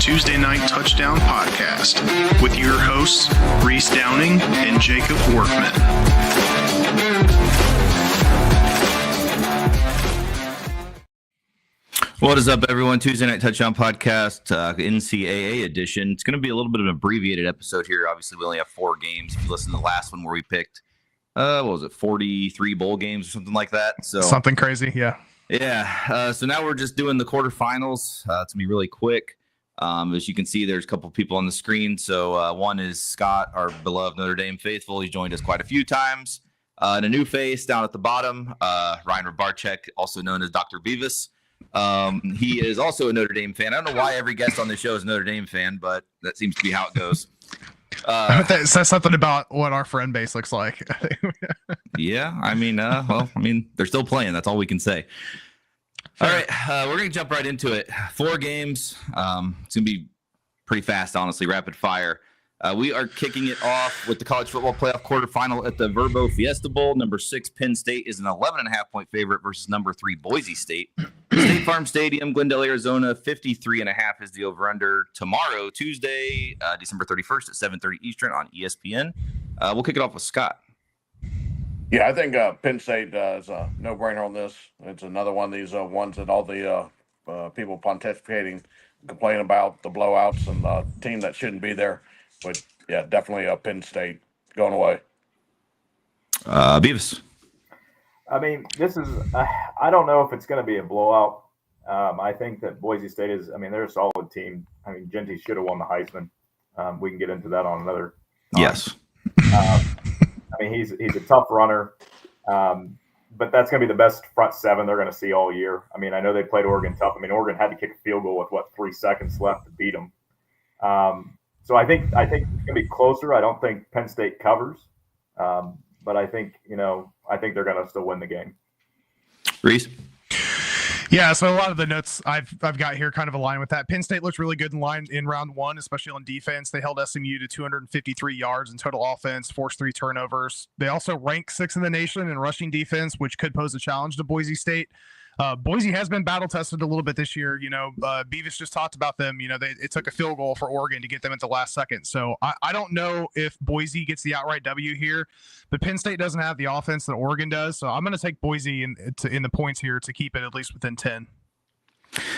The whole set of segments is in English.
Tuesday Night Touchdown Podcast with your hosts, Reese Downing and Jacob Workman. What is up, everyone? Tuesday Night Touchdown Podcast, NCAA edition. It's going to be a little bit of an abbreviated episode here. Obviously, we only have 4 games. If you listen to the last one where we picked, 43 bowl games or something like that? So something crazy, yeah. Yeah, so now we're just doing the quarterfinals. It's going to be really quick. As you can see, there's a couple people on the screen. So one is Scott, our beloved Notre Dame faithful. He's joined us quite a few times. And a new face down at the bottom, Ryan Rabarchek, also known as Dr. Beavis. He is also a Notre Dame fan. I don't know why every guest on the show is a Notre Dame fan, but that seems to be how it goes. That says something about what our friend base looks like. Yeah, I mean, they're still playing. That's all we can say. All right, we're going to jump right into it. 4 games. It's going to be pretty fast, honestly, rapid fire. We are kicking it off with the college football playoff quarterfinal at the Verbo Fiesta Bowl. Number 6, Penn State, is an 11.5-point favorite versus number 3, Boise State. State Farm Stadium, Glendale, Arizona, 53.5 is the over-under. Tomorrow, Tuesday, December 31st at 7:30 Eastern on ESPN. We'll kick it off with Scott. Yeah, I think Penn State is a no-brainer on this. It's another one of these ones that all the people pontificating complain about the blowouts and the team that shouldn't be there. But, yeah, definitely Penn State going away. Beavis. I mean, this is I don't know if it's going to be a blowout. I think that Boise State is – they're a solid team. I mean, Genty should have won the Heisman. We can get into that on another time. Yes. He's a tough runner. But that's going to be the best front 7 they're going to see all year. I mean, I know they played Oregon tough. Oregon had to kick a field goal with, 3 seconds left to beat them. So I think it's going to be closer. I don't think Penn State covers, but I think they're going to still win the game. Reese? Yeah, so a lot of the notes I've got here kind of align with that. Penn State looked really good in round 1, especially on defense. They held SMU to 253 yards in total offense, forced 3 turnovers. They also rank 6th in the nation in rushing defense, which could pose a challenge to Boise State. Boise has been battle tested a little bit this year. Beavis just talked about them. It took a field goal for Oregon to get them at the last second. So I don't know if Boise gets the outright W here, but Penn State doesn't have the offense that Oregon does. So I'm going to take Boise in the points here to keep it at least within 10.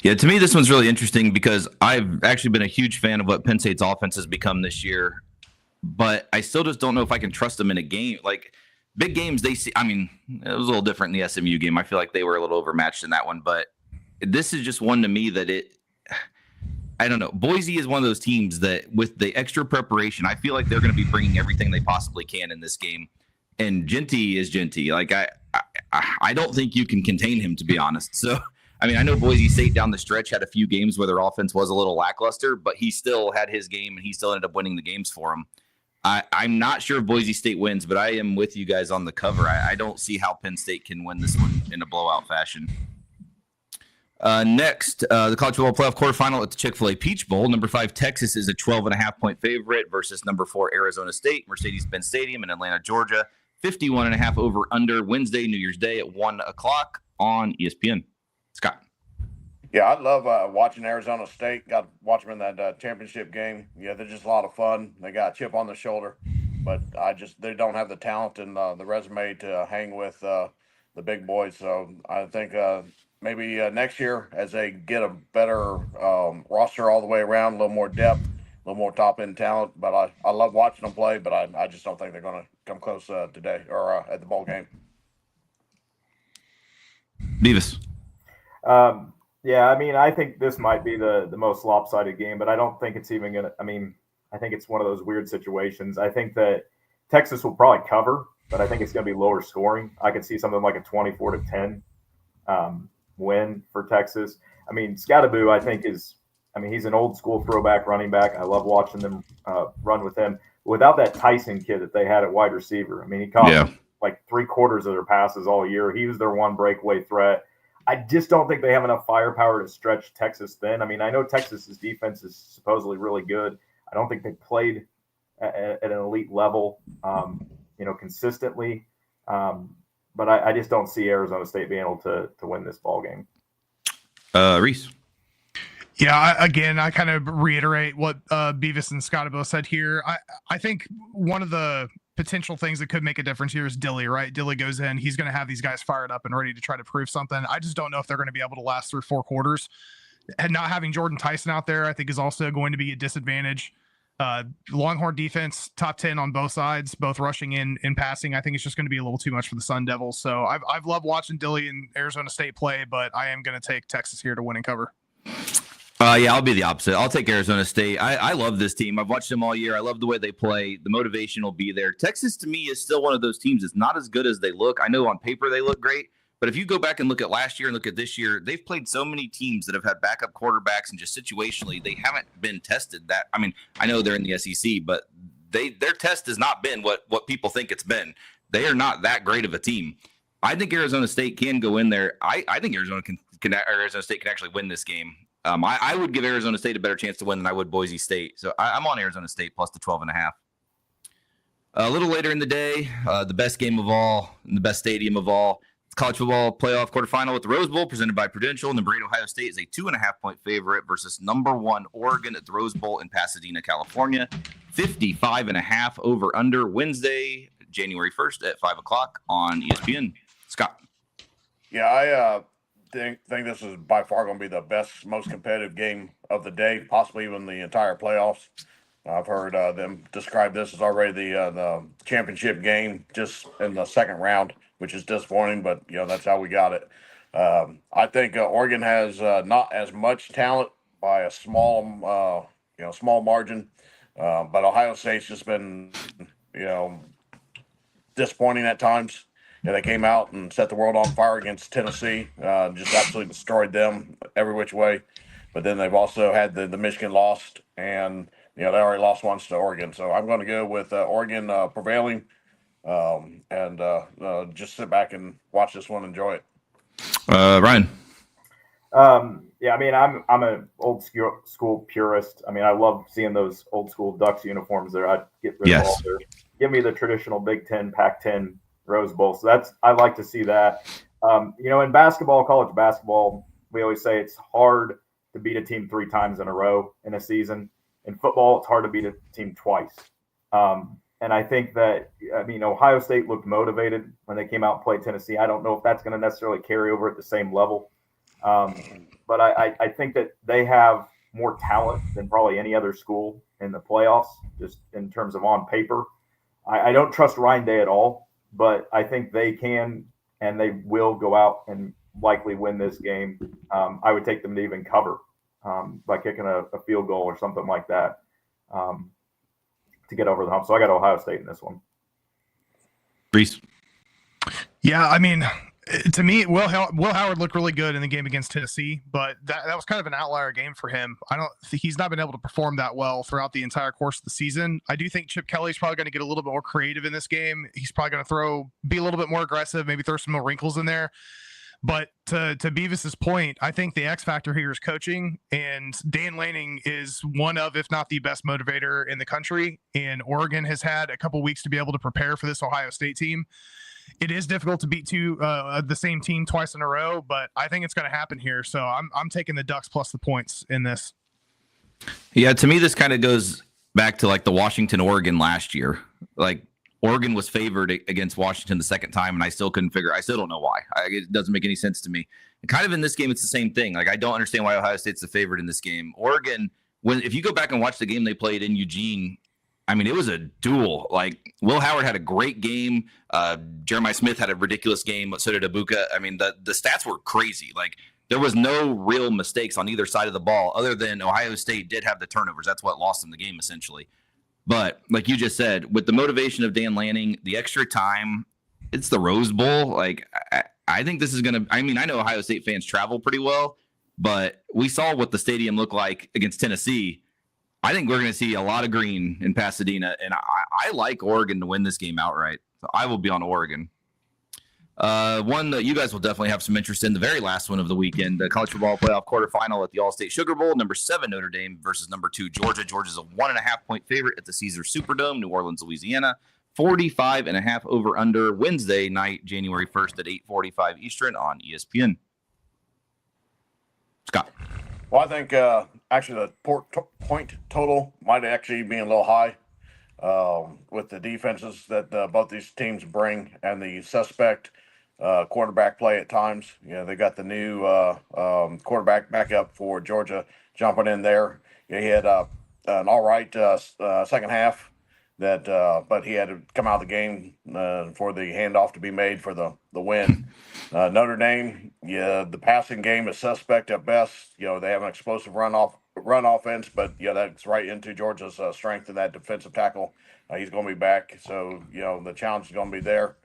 Yeah, to me, this one's really interesting because I've actually been a huge fan of what Penn State's offense has become this year, but I still just don't know if I can trust them in a game. Like, big games, it was a little different in the SMU game. I feel like they were a little overmatched in that one, but this is just one to me that I don't know. Boise is one of those teams that with the extra preparation, I feel like they're going to be bringing everything they possibly can in this game. And Genty is Genty. Like, I don't think you can contain him, to be honest. So, I know Boise State down the stretch had a few games where their offense was a little lackluster, but he still had his game and he still ended up winning the games for him. I'm not sure if Boise State wins, but I am with you guys on the cover. I don't see how Penn State can win this one in a blowout fashion. Next, the college football playoff quarterfinal at the Chick-fil-A Peach Bowl. Number 5, Texas, is a 12.5-point favorite versus number 4, Arizona State, Mercedes-Benz Stadium in Atlanta, Georgia. 51.5 over under Wednesday, New Year's Day at 1 o'clock on ESPN. Scott. Yeah, I love watching Arizona State. Got to watch them in that championship game. Yeah, they're just a lot of fun. They got a chip on the shoulder, but they don't have the talent and the resume to hang with the big boys. So I think maybe next year, as they get a better roster all the way around, a little more depth, a little more top-end talent. But I love watching them play, but I just don't think they're going to come close today or at the bowl game. Beavis. Yeah, I think this might be the most lopsided game, but I don't think it's even going to – I think it's one of those weird situations. I think that Texas will probably cover, but I think it's going to be lower scoring. I could see something like a 24-10 win for Texas. Scattaboo, I think, he's an old-school throwback running back. I love watching them run with him. Without that Tyson kid that they had at wide receiver, he caught like 3/4 of their passes all year. He was their one breakaway threat. I just don't think they have enough firepower to stretch Texas thin. I know Texas's defense is supposedly really good. I don't think they played at an elite level, consistently. But I just don't see Arizona State being able to win this ball game. Reese. Yeah, I kind of reiterate what Beavis and Scott both said here. I think one of the potential things that could make a difference here is Dilly, right? Dilly goes in, he's going to have these guys fired up and ready to try to prove something. I just don't know if they're going to be able to last through 4 quarters. And not having Jordan Tyson out there, I think, is also going to be a disadvantage. Longhorn defense, top 10 on both sides, both rushing and passing. I think it's just going to be a little too much for the Sun Devils. So I've loved watching Dilly and Arizona State play, but I am going to take Texas here to win and cover. Yeah, I'll be the opposite. I'll take Arizona State. I love this team. I've watched them all year. I love the way they play. The motivation will be there. Texas, to me, is still one of those teams that's not as good as they look. I know on paper they look great, but if you go back and look at last year and look at this year, they've played so many teams that have had backup quarterbacks, and just situationally, they haven't been tested that. I mean, I know they're in the SEC, but their test has not been what people think it's been. They are not that great of a team. I think Arizona State can go in there. I think Arizona State can actually win this game. I would give Arizona State a better chance to win than I would Boise State. So I'm on Arizona State plus the 12.5. A little later in the day, the best game of all, and the best stadium of all, it's college football playoff quarterfinal at the Rose Bowl presented by Prudential. Number 8 Ohio State is a 2.5-point favorite versus number 1 Oregon at the Rose Bowl in Pasadena, California. 55.5 over under Wednesday, January 1st at 5 o'clock on ESPN. Scott. Yeah, I think this is by far going to be the best, most competitive game of the day, possibly even the entire playoffs. I've heard them describe this as already the championship game, just in the second round, which is disappointing, but that's how we got it. I think Oregon has not as much talent by a small margin, but Ohio State's just been disappointing at times. They came out and set the world on fire against Tennessee, just absolutely destroyed them every which way. But then they've also had the Michigan lost, and they already lost once to Oregon. So I'm going to go with Oregon prevailing, and just sit back and watch this one, enjoy it. Ryan. Yeah, I mean, I'm an old school purist. I mean, I love seeing those old school Ducks uniforms there. I'd get rid of all their. Give me the traditional Big Ten, Pac-10 Rose Bowl. So I like to see that. In basketball, college basketball, we always say it's hard to beat a team 3 times in a row in a season. In football, it's hard to beat a team twice. And I think that, Ohio State looked motivated when they came out and played Tennessee. I don't know if that's going to necessarily carry over at the same level. But I think that they have more talent than probably any other school in the playoffs, just in terms of on paper. I don't trust Ryan Day at all, but I think they can and they will go out and likely win this game. I would take them to even cover by kicking a field goal or something like that to get over the hump. So I got Ohio State in this one. Reese. Yeah, I mean, to me, Will Howard looked really good in the game against Tennessee, but that was kind of an outlier game for him. I don't think he's not been able to perform that well throughout the entire course of the season. I do think Chip Kelly's probably going to get a little bit more creative in this game. He's probably going to be a little bit more aggressive, maybe throw some more wrinkles in there. But to Beavis's point, I think the X factor here is coaching, and Dan Lanning is one of, if not the best motivator in the country. And Oregon has had a couple weeks to be able to prepare for this Ohio State team. It is difficult to beat the same team twice in a row, but I think it's going to happen here. So I'm taking the Ducks plus the points in this. Yeah, to me, this kind of goes back to like the Washington-Oregon last year. Like Oregon was favored against Washington the second time, and I still don't know why. It doesn't make any sense to me. And kind of in this game, it's the same thing. Like I don't understand why Ohio State's the favorite in this game. Oregon, if you go back and watch the game they played in Eugene, I mean, it was a duel. Like Will Howard had a great game. Jeremiah Smith had a ridiculous game. So did Ibuka. I mean, the stats were crazy. Like there was no real mistakes on either side of the ball, other than Ohio State did have the turnovers. That's what lost them the game essentially. But like you just said, with the motivation of Dan Lanning, the extra time, it's the Rose Bowl. Like I think this is going to. I mean, I know Ohio State fans travel pretty well, but we saw what the stadium looked like against Tennessee. I think we're going to see a lot of green in Pasadena, and I like Oregon to win this game outright. So I will be on Oregon. One that you guys will definitely have some interest in, the very last one of the weekend, the college football playoff quarterfinal at the All-State Sugar Bowl. Number 7 Notre Dame versus number 2 Georgia. Georgia's a 1.5-point favorite at the Caesars Superdome, New Orleans, Louisiana. 45.5 over under Wednesday night, January 1st at 8:45 Eastern on ESPN. Scott. Well, I think actually the point total might actually be a little high with the defenses that both these teams bring and the suspect quarterback play at times. They got the new quarterback backup for Georgia jumping in there. He had an all right second half. But he had to come out of the game for the handoff to be made for the win. Notre Dame, the passing game is suspect at best. They have an explosive run offense, but that's right into Georgia's strength in that defensive tackle. He's going to be back, so the challenge is going to be there.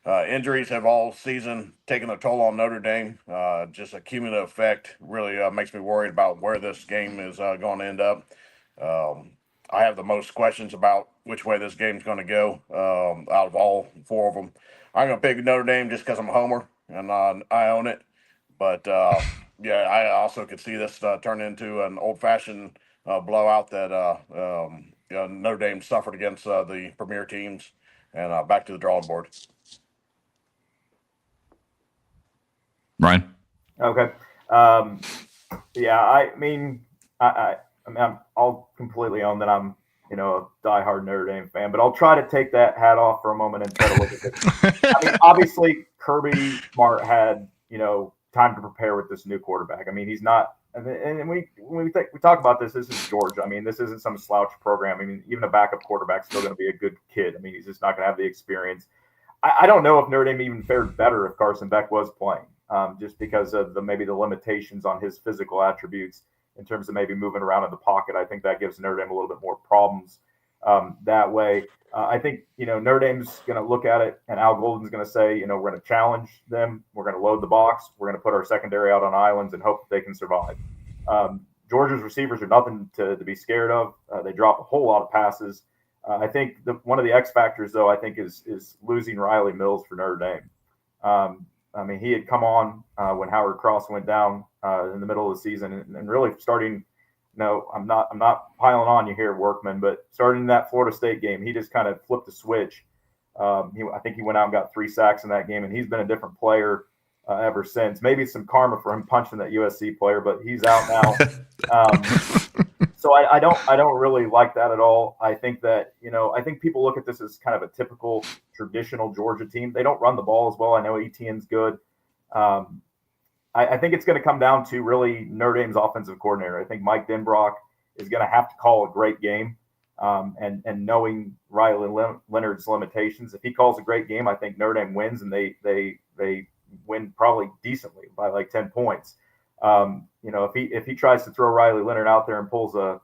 Injuries have all season taken a toll on Notre Dame. Just a cumulative effect really makes me worried about where this game is going to end up. I have the most questions about which way this game's going to go out of all four of them. I'm going to pick Notre Dame just because I'm a homer and I own it. But I also could see this turn into an old-fashioned blowout that Notre Dame suffered against the premier teams, and back to the drawing board. Ryan. Okay. I mean, I'll completely own that I'm, a diehard Notre Dame fan, but I'll try to take that hat off for a moment and try to look at this. I mean, obviously Kirby Smart had, time to prepare with this new quarterback. I mean, he's not, and when we talk about this is Georgia. I mean, this isn't some slouch program. I mean, even a backup quarterback's still going to be a good kid. I mean, he's just not going to have the experience. I don't know if Notre Dame even fared better if Carson Beck was playing. Just because of maybe the limitations on his physical attributes in terms of maybe moving around in the pocket. I think that gives Notre Dame a little bit more problems that way. I think, Notre Dame's going to look at it, and Al Golden's going to say, we're going to challenge them. We're going to load the box. We're going to put our secondary out on islands and hope that they can survive. Georgia's receivers are nothing to be scared of. They drop a whole lot of passes. I think one of the X factors, though, I think is losing Riley Mills for Notre Dame. I mean, he had come on when Howard Cross went down in the middle of the season, and really starting. I'm not piling on you here, Workman, but starting that Florida State game, he just kind of flipped the switch. I think he went out and got 3 sacks in that game, and he's been a different player ever since. Maybe some karma for him punching that USC player, but he's out now. So I don't really like that at all. I think that, I think people look at this as kind of a typical traditional Georgia team. They don't run the ball as well. I know Etienne's good. I think it's going to come down to really Notre Dame's offensive coordinator. I think Mike Denbrock is going to have to call a great game, and knowing Riley Leonard's limitations. If he calls a great game, I think Notre Dame wins, and they win probably decently by like 10 points. If he tries to throw Riley Leonard out there and pulls a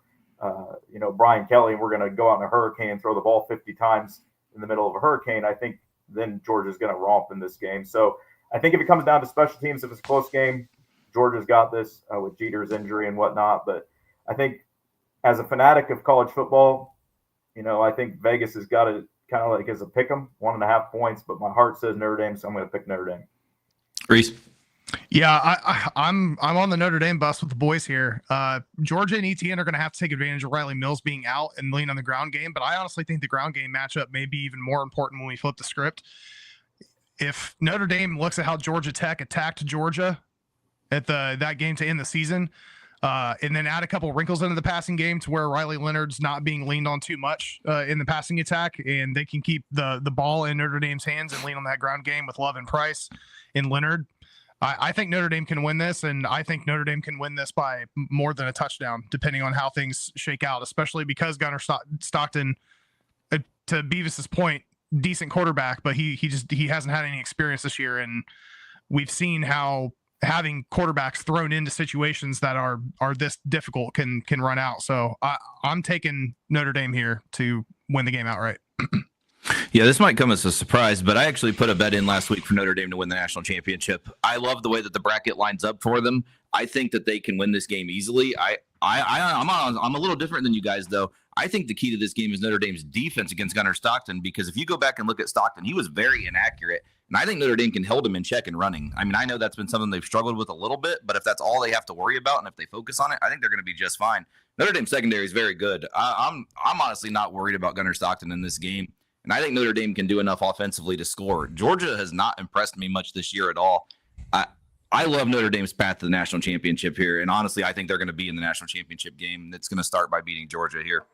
Brian Kelly, and we're going to go out in a hurricane and throw the ball 50 times in the middle of a hurricane, I think then Georgia's going to romp in this game. So I think if it comes down to special teams, if it's a close game, Georgia's got this with Jeter's injury and whatnot. But I think as a fanatic of college football, I think Vegas has got it kind of like as a pick 'em, 1.5 points, but my heart says Notre Dame, so I'm going to pick Notre Dame. Reese. Yeah, I'm on the Notre Dame bus with the boys here. Georgia and Etienne are going to have to take advantage of Riley Mills being out and lean on the ground game, but I honestly think the ground game matchup may be even more important when we flip the script. If Notre Dame looks at how Georgia Tech attacked Georgia at that game to end the season, and then add a couple wrinkles into the passing game to where Riley Leonard's not being leaned on too much in the passing attack, and they can keep the ball in Notre Dame's hands and lean on that ground game with Love and Price and Leonard, I think Notre Dame can win this, and I think Notre Dame can win this by more than a touchdown, depending on how things shake out, especially because Gunnar Stockton, to Beavis's point, decent quarterback, but he hasn't had any experience this year, and we've seen how having quarterbacks thrown into situations that are this difficult can run out. So I'm taking Notre Dame here to win the game outright. Yeah, this might come as a surprise, but I actually put a bet in last week for Notre Dame to win the national championship. I love the way that the bracket lines up for them. I think that they can win this game easily. I'm a little different than you guys, though. I think the key to this game is Notre Dame's defense against Gunnar Stockton, because if you go back and look at Stockton, he was very inaccurate, and I think Notre Dame can hold him in check and running. I mean, I know that's been something they've struggled with a little bit, but if that's all they have to worry about and if they focus on it, I think they're going to be just fine. Notre Dame secondary is very good. I'm honestly not worried about Gunnar Stockton in this game. And I think Notre Dame can do enough offensively to score. Georgia has not impressed me much this year at all. I love Notre Dame's path to the national championship here. And honestly, I think they're going to be in the national championship game. That's going to start by beating Georgia here.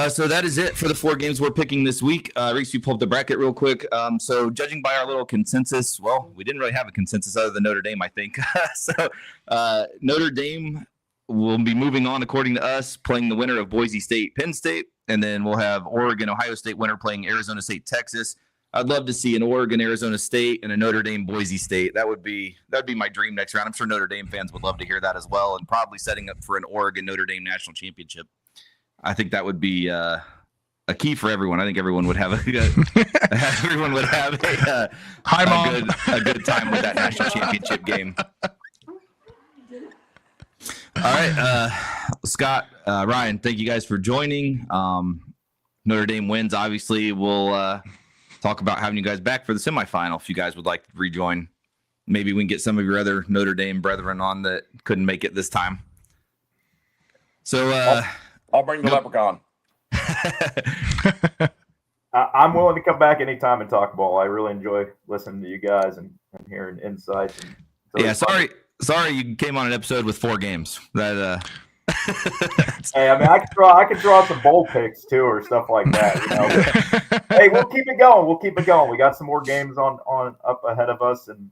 So that is it for the 4 games we're picking this week. Reese, you pull up the bracket real quick. So judging by our little consensus, well, we didn't really have a consensus other than Notre Dame, I think. So Notre Dame will be moving on, according to us, playing the winner of Boise State, Penn State. And then we'll have Oregon, Ohio State winner playing Arizona State, Texas. I'd love to see an Oregon, Arizona State, and a Notre Dame, Boise State. That'd be my dream next round. I'm sure Notre Dame fans would love to hear that as well, and probably setting up for an Oregon, Notre Dame national championship. I think that would be a key for everyone. I think everyone would have a good time with that national championship game. All right, Scott, Ryan, thank you guys for joining. Notre Dame wins. Obviously, we'll talk about having you guys back for the semifinal if you guys would like to rejoin. Maybe we can get some of your other Notre Dame brethren on that couldn't make it this time. So I'll bring the leprechaun. I'm willing to come back anytime and talk ball. I really enjoy listening to you guys and hearing insights. Sorry you came on an episode with 4 games. That Hey, I mean, I could draw some bold picks too, or stuff like that. You know, hey, we'll keep it going. We got some more games on up ahead of us, and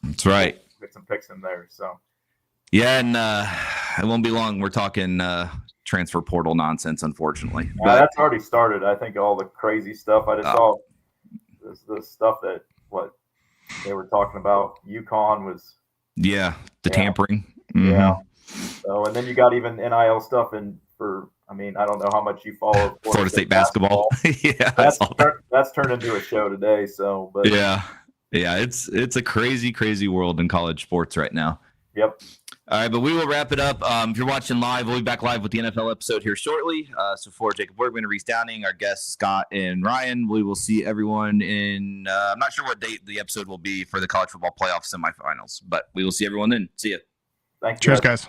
that's right. Get some picks in there. So yeah, and it won't be long. We're talking transfer portal nonsense, unfortunately. But that's already started. I think all the crazy stuff. I just saw the stuff that what they were talking about. UConn was tampering. Mm-hmm. Yeah. So, and then you got even NIL stuff I mean, I don't know how much you follow Florida State basketball. Yeah, that's turned into a show today. So, but yeah, it's a crazy world in college sports right now. Yep. All right, but we will wrap it up. If you're watching live, we'll be back live with the NFL episode here shortly. So for Jacob Bergman, Reese Downing, our guests Scott and Ryan, we will see everyone in. I'm not sure what date the episode will be for the college football playoff semifinals, but we will see everyone then. See ya. Thank you. Cheers, guys.